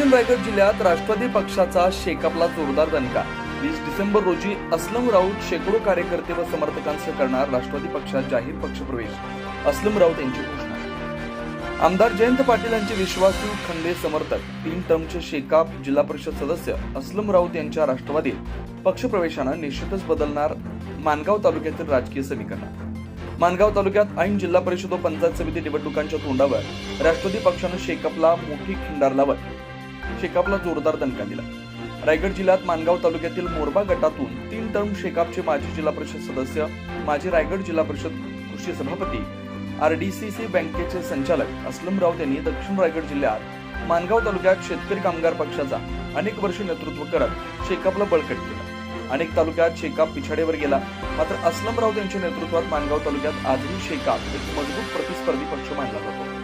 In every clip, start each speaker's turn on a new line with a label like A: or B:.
A: दरम्यान रायगड जिल्ह्यात राष्ट्रवादी पक्षाचा शेकापला जोरदार दणका। 20 डिसेंबर रोजी असलम राऊत शेकडो कार्यकर्ते व समर्थकांसह करणार राष्ट्रवादी पक्षात जाहीर पक्षप्रवेश। असलम राऊत यांची घोषणा। आमदार जयंत पाटील यांचे विश्वासू खंदे समर्थक 3 टर्मचे शेकाप जिल्हा परिषद सदस्य असलम राऊत यांच्या राष्ट्रवादीत पक्षप्रवेशानं निश्चितच बदलणार माणगाव तालुक्यातील राजकीय समीकरण। माणगाव तालुक्यात ऐन जिल्हा परिषद व पंचायत समिती निवडणुकांच्या तोंडावर राष्ट्रवादी पक्षानं शेकापला मोठी खिंडार लावत शेकापला जोरदार दणका दिला। रायगड जिल्ह्यात माणगाव तालुक्यातील मोरबा गटातून 3 टर्म शेकापचे माजी जिल्हा परिषद सदस्य, माजी रायगड जिल्हा परिषद कृषी सभापती, आरडीसीसी बँकेचे संचालक असलम राऊत यांनी दक्षिण रायगड जिल्ह्यात माणगाव तालुक्यात शेतकरी कामगार पक्षाचा अनेक वर्षे नेतृत्व करत शेकापला बळकट केलं। अनेक तालुक्यात शेकाप पिछाडेवर गेला, मात्र असलम राऊत यांच्या नेतृत्वात माणगाव तालुक्यात आजही शेकाप एक मजबूत प्रतिस्पर्धी पक्ष मानला जातो।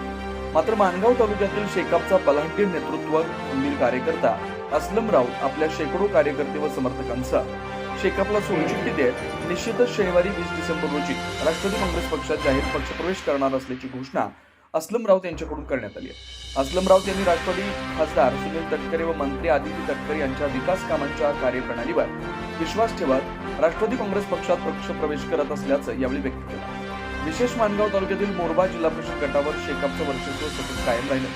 A: मात्र माणगाव तालुक्यातील शेकापचा बलाढ्य नेतृत्व खंबीर कार्यकर्ता असलम राऊत आपल्या शेकडो कार्यकर्ते व समर्थकांसह शेकापला सोडचिठ्ठी देत निश्चितच शनिवारी 20 डिसेंबर रोजी राष्ट्रवादी काँग्रेस पक्षात जाहीर पक्षप्रवेश करणार असल्याची घोषणा असलम राऊत यांच्याकडून करण्यात आली आहे। असलम राऊत यांनी राष्ट्रवादी खासदार सुनील तटकरे व मंत्री आदित्य तटकरे यांच्या विकास कामांच्या कार्यप्रणालीवर विश्वास ठेवत राष्ट्रवादी काँग्रेस पक्षात पक्षप्रवेश करत असल्याचं यावेळी व्यक्त केलं। विशेष माणगाव तालुक्यातील मोरबा जिल्हा परिषद गटावर शेकापचं वर्चस्व सतत कायम राहिलं।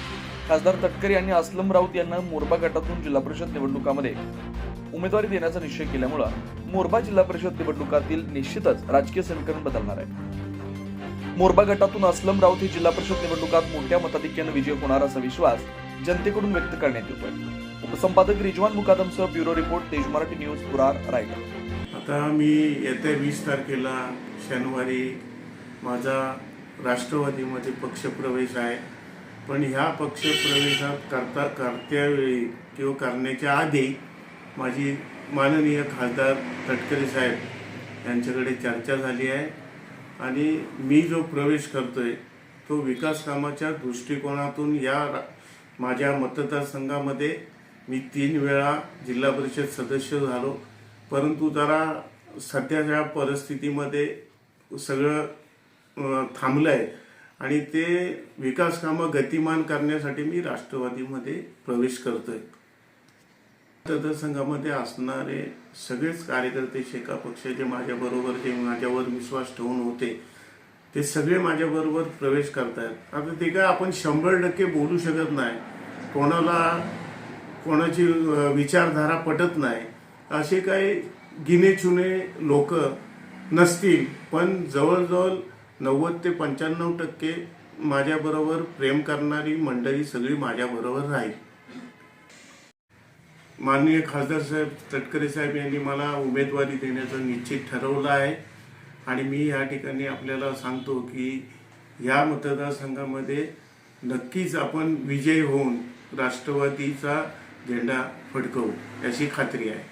A: खासदार तटकरे यांनी असलम राऊत यांना मोरबा गटातून जिल्हा परिषद निवडणुकामध्ये उमेदवारी देण्याचा निश्चय केल्यामुळे मोरबा जिल्हा परिषद निवडणुकातील निश्चितच राजकीय समीकरण बदलणार आहे। मोरबा गटातून असलम राऊत हे जिल्हा परिषद निवडणुकात मोठ्या मताधिक्याने विजय होणार असा विश्वास जनतेकडून व्यक्त करण्यात येतोय। उपसंपादक रिजवान मुकादमसह ब्युरो रिपोर्ट तेज मराठी न्यूज पुरार रायगड।
B: आता मी येत्या 20 तारखेला शनिवारी माझा राष्ट्रवादीमध्ये पक्षप्रवेश आहे, पण ह्या पक्षप्रवेशात करत्यावेळी किंवा करण्याच्या आधी माझी माननीय खासदार तटकरे साहेब यांच्याकडे चर्चा झाली आहे आणि मी जो प्रवेश करतोय तो विकास कामाच्या दृष्टिकोनातून या माझ्या मतदारसंघामध्ये मी 3 वेळा जिल्हा परिषद सदस्य झालो, परंतु जरा सध्याच्या परिस्थितीमध्ये सगळं थांबलं आहे आणि ते विकास कामं गतिमान करण्यासाठी मी राष्ट्रवादीमध्ये प्रवेश करतोय। मतदारसंघामध्ये असणारे सगळेच कार्यकर्ते शेका पक्षाचे माझ्याबरोबर जे माझ्यावर विश्वास ठेवून होते ते सगळे माझ्याबरोबर प्रवेश करतायत। आता ते काय आपण 100% बोलू शकत नाही, कोणाची विचारधारा पटत नाही, असे काही गिनेचुने लोक नसतील, पण जवळजवळ 90 ते 95% माझ्याबरोबर प्रेम करणारी मंडळी सगळी माझ्याबरोबर राहील। माननीय खासदार साहेब तटकरे साहेब यांनी मला उमेदवारी देण्याचं निश्चित ठरवलं आहे आणि मी या ठिकाणी आपल्याला सांगतो की या मतदारसंघामध्ये नक्कीच आपण विजय होऊन राष्ट्रवादीचा झेंडा फडकवू याची खात्री आहे।